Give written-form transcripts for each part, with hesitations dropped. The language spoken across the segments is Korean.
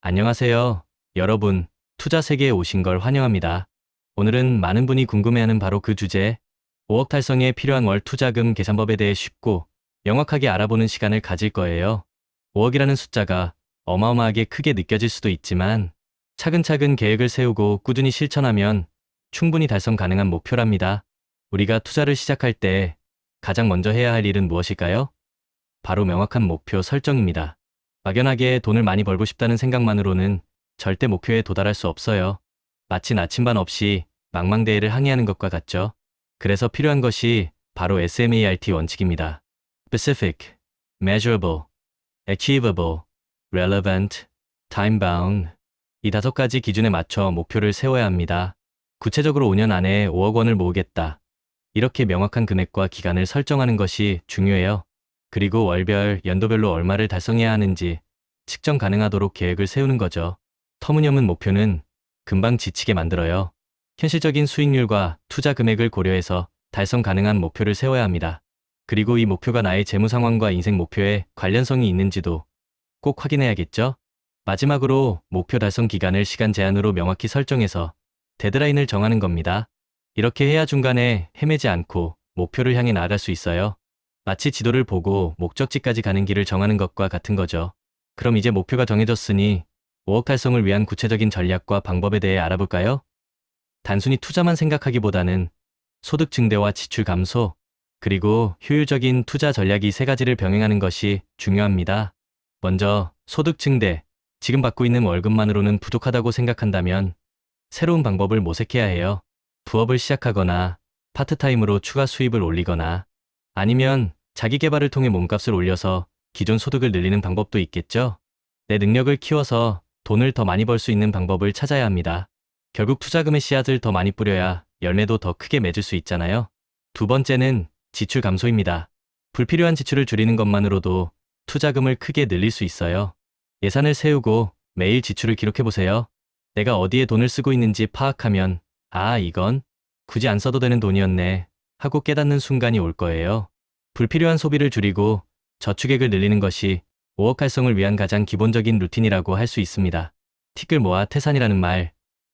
안녕하세요. 여러분, 투자 세계에 오신 걸 환영합니다. 오늘은 많은 분이 궁금해하는 바로 그 주제, 5억 달성에 필요한 월 투자금 계산법에 대해 쉽고 명확하게 알아보는 시간을 가질 거예요. 5억이라는 숫자가 어마어마하게 크게 느껴질 수도 있지만 차근차근 계획을 세우고 꾸준히 실천하면 충분히 달성 가능한 목표랍니다. 우리가 투자를 시작할 때 가장 먼저 해야 할 일은 무엇일까요? 바로 명확한 목표 설정입니다. 막연하게 돈을 많이 벌고 싶다는 생각만으로는 절대 목표에 도달할 수 없어요. 마치 나침반 없이 망망대해를 항해하는 것과 같죠. 그래서 필요한 것이 바로 SMART 원칙입니다. Specific, Measurable, Achievable, Relevant, Time-bound. 이 5가지 기준에 맞춰 목표를 세워야 합니다. 구체적으로 5년 안에 5억 원을 모으겠다. 이렇게 명확한 금액과 기간을 설정하는 것이 중요해요. 그리고 월별, 연도별로 얼마를 달성해야 하는지 측정 가능하도록 계획을 세우는 거죠. 터무니없는 목표는 금방 지치게 만들어요. 현실적인 수익률과 투자 금액을 고려해서 달성 가능한 목표를 세워야 합니다. 그리고 이 목표가 나의 재무 상황과 인생 목표에 관련성이 있는지도 꼭 확인해야겠죠? 마지막으로 목표 달성 기간을 시간 제한으로 명확히 설정해서 데드라인을 정하는 겁니다. 이렇게 해야 중간에 헤매지 않고 목표를 향해 나아갈 수 있어요. 마치 지도를 보고 목적지까지 가는 길을 정하는 것과 같은 거죠. 그럼 이제 목표가 정해졌으니 5억 달성을 위한 구체적인 전략과 방법에 대해 알아볼까요? 단순히 투자만 생각하기보다는 소득 증대와 지출 감소, 그리고 효율적인 투자 전략이 3가지를 병행하는 것이 중요합니다. 먼저 소득 증대, 지금 받고 있는 월급만으로는 부족하다고 생각한다면 새로운 방법을 모색해야 해요. 부업을 시작하거나 파트타임으로 추가 수입을 올리거나 아니면 자기 개발을 통해 몸값을 올려서 기존 소득을 늘리는 방법도 있겠죠? 내 능력을 키워서 돈을 더 많이 벌 수 있는 방법을 찾아야 합니다. 결국 투자금의 씨앗을 더 많이 뿌려야 열매도 더 크게 맺을 수 있잖아요. 두 번째는 지출 감소입니다. 불필요한 지출을 줄이는 것만으로도 투자금을 크게 늘릴 수 있어요. 예산을 세우고 매일 지출을 기록해보세요. 내가 어디에 돈을 쓰고 있는지 파악하면 이건 굳이 안 써도 되는 돈이었네 하고 깨닫는 순간이 올 거예요. 불필요한 소비를 줄이고 저축액을 늘리는 것이 5억 달성을 위한 가장 기본적인 루틴이라고 할 수 있습니다. 티끌 모아 태산이라는 말,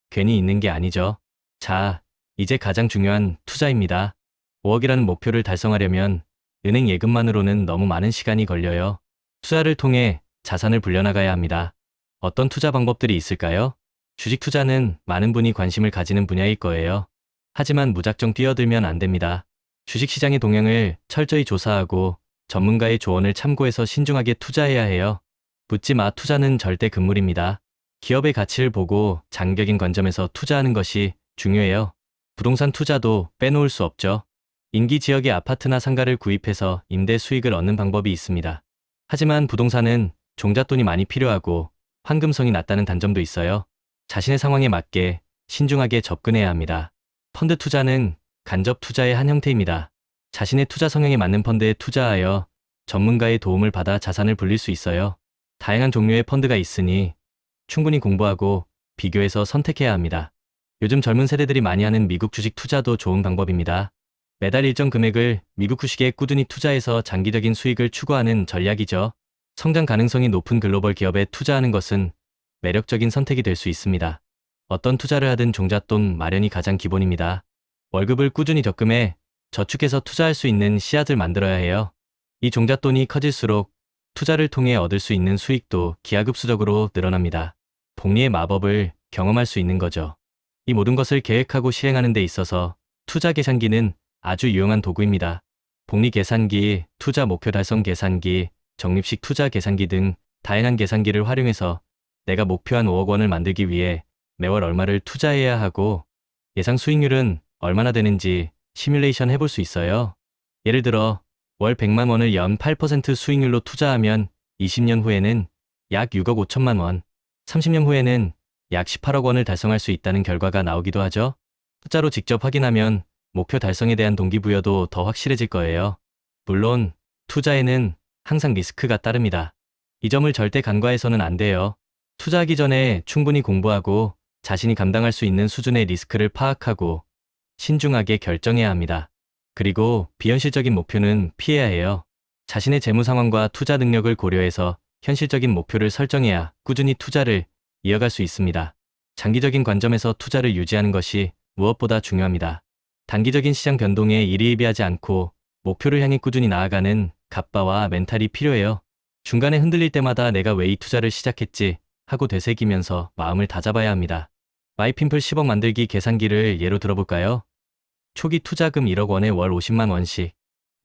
괜히 있는 게 아니죠. 자, 이제 가장 중요한 투자입니다. 5억이라는 목표를 달성하려면 은행 예금만으로는 너무 많은 시간이 걸려요. 투자를 통해 자산을 불려나가야 합니다. 어떤 투자 방법들이 있을까요? 주식 투자는 많은 분이 관심을 가지는 분야일 거예요. 하지만 무작정 뛰어들면 안 됩니다. 주식시장의 동향을 철저히 조사하고 전문가의 조언을 참고해서 신중하게 투자해야 해요. 묻지 마, 투자는 절대 금물입니다. 기업의 가치를 보고 장기적인 관점에서 투자하는 것이 중요해요. 부동산 투자도 빼놓을 수 없죠. 인기 지역의 아파트나 상가를 구입해서 임대 수익을 얻는 방법이 있습니다. 하지만 부동산은 종잣돈이 많이 필요하고 황금성이 낮다는 단점도 있어요. 자신의 상황에 맞게 신중하게 접근해야 합니다. 펀드 투자는 간접 투자의 한 형태입니다. 자신의 투자 성향에 맞는 펀드에 투자하여 전문가의 도움을 받아 자산을 불릴 수 있어요. 다양한 종류의 펀드가 있으니 충분히 공부하고 비교해서 선택해야 합니다. 요즘 젊은 세대들이 많이 하는 미국 주식 투자도 좋은 방법입니다. 매달 일정 금액을 미국 주식에 꾸준히 투자해서 장기적인 수익을 추구하는 전략이죠. 성장 가능성이 높은 글로벌 기업에 투자하는 것은 매력적인 선택이 될 수 있습니다. 어떤 투자를 하든 종잣돈 마련이 가장 기본입니다. 월급을 꾸준히 적금해 저축해서 투자할 수 있는 씨앗을 만들어야 해요. 이 종잣돈이 커질수록 투자를 통해 얻을 수 있는 수익도 기하급수적으로 늘어납니다. 복리의 마법을 경험할 수 있는 거죠. 이 모든 것을 계획하고 시행하는 데 있어서 투자 계산기는 아주 유용한 도구입니다. 복리 계산기, 투자 목표 달성 계산기, 적립식 투자 계산기 등 다양한 계산기를 활용해서 내가 목표한 5억 원을 만들기 위해 매월 얼마를 투자해야 하고 예상 수익률은 얼마나 되는지 시뮬레이션 해볼 수 있어요. 예를 들어 월 100만 원을 연 8% 수익률로 투자하면 20년 후에는 약 6억 5천만 원, 30년 후에는 약 18억 원을 달성할 수 있다는 결과가 나오기도 하죠. 숫자로 직접 확인하면 목표 달성에 대한 동기부여도 더 확실해질 거예요. 물론 투자에는 항상 리스크가 따릅니다. 이 점을 절대 간과해서는 안 돼요. 투자하기 전에 충분히 공부하고 자신이 감당할 수 있는 수준의 리스크를 파악하고 신중하게 결정해야 합니다. 그리고 비현실적인 목표는 피해야 해요. 자신의 재무 상황과 투자 능력을 고려해서 현실적인 목표를 설정해야 꾸준히 투자를 이어갈 수 있습니다. 장기적인 관점에서 투자를 유지하는 것이 무엇보다 중요합니다. 단기적인 시장 변동에 일희일비하지 않고 목표를 향해 꾸준히 나아가는 갑바와 멘탈이 필요해요. 중간에 흔들릴 때마다 내가 왜 이 투자를 시작했지 하고 되새기면서 마음을 다잡아야 합니다. 마이핀플 10억 만들기 계산기를 예로 들어볼까요? 초기 투자금 1억 원에 월 50만 원씩,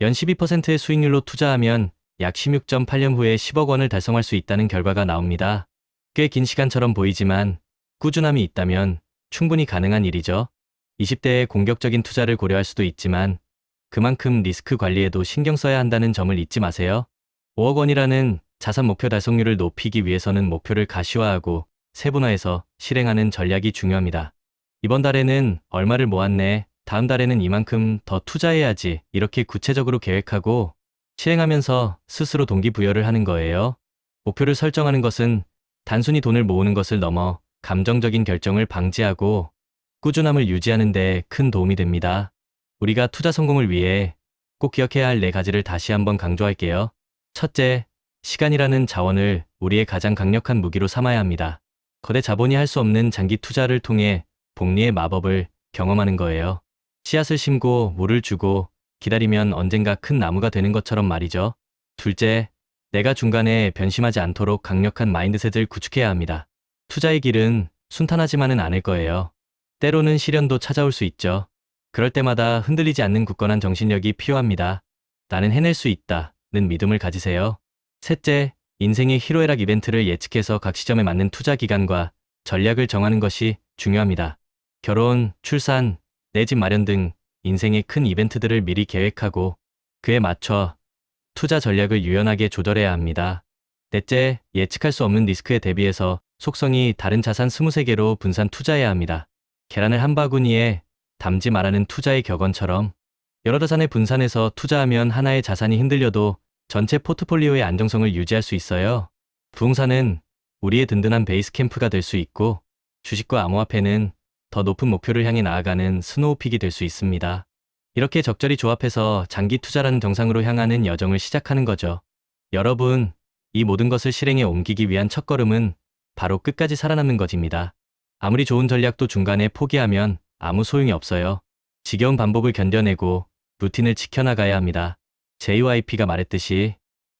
연 12%의 수익률로 투자하면 약 16.8년 후에 10억 원을 달성할 수 있다는 결과가 나옵니다. 꽤 긴 시간처럼 보이지만 꾸준함이 있다면 충분히 가능한 일이죠. 20대의 공격적인 투자를 고려할 수도 있지만 그만큼 리스크 관리에도 신경 써야 한다는 점을 잊지 마세요. 5억 원이라는 자산 목표 달성률을 높이기 위해서는 목표를 가시화하고 세분화해서 실행하는 전략이 중요합니다. 이번 달에는 얼마를 모았네, 다음 달에는 이만큼 더 투자해야지, 이렇게 구체적으로 계획하고 실행하면서 스스로 동기부여를 하는 거예요. 목표를 설정하는 것은 단순히 돈을 모으는 것을 넘어 감정적인 결정을 방지하고 꾸준함을 유지하는 데 큰 도움이 됩니다. 우리가 투자 성공을 위해 꼭 기억해야 할 4가지를 다시 한번 강조할게요. 첫째, 시간이라는 자원을 우리의 가장 강력한 무기로 삼아야 합니다. 거대 자본이 할 수 없는 장기 투자를 통해 복리의 마법을 경험하는 거예요. 씨앗을 심고 물을 주고 기다리면 언젠가 큰 나무가 되는 것처럼 말이죠. 둘째, 내가 중간에 변심하지 않도록 강력한 마인드셋을 구축해야 합니다. 투자의 길은 순탄하지만은 않을 거예요. 때로는 시련도 찾아올 수 있죠. 그럴 때마다 흔들리지 않는 굳건한 정신력이 필요합니다. 나는 해낼 수 있다는 믿음을 가지세요. 셋째, 인생의 희로애락 이벤트를 예측해서 각 시점에 맞는 투자 기간과 전략을 정하는 것이 중요합니다. 결혼, 출산, 내 집 마련 등 인생의 큰 이벤트들을 미리 계획하고 그에 맞춰 투자 전략을 유연하게 조절해야 합니다. 넷째, 예측할 수 없는 리스크에 대비해서 속성이 다른 자산 23개로 분산 투자해야 합니다. 계란을 한 바구니에 담지 말라는 투자의 격언처럼 여러 자산을 분산해서 투자하면 하나의 자산이 흔들려도 전체 포트폴리오의 안정성을 유지할 수 있어요. 부동산은 우리의 든든한 베이스 캠프가 될 수 있고 주식과 암호화폐는 더 높은 목표를 향해 나아가는 스노우픽이 될 수 있습니다. 이렇게 적절히 조합해서 장기 투자라는 정상으로 향하는 여정을 시작하는 거죠. 여러분, 이 모든 것을 실행에 옮기기 위한 첫걸음은 바로 끝까지 살아남는 것입니다. 아무리 좋은 전략도 중간에 포기하면 아무 소용이 없어요. 지겨운 반복을 견뎌내고 루틴을 지켜나가야 합니다. JYP가 말했듯이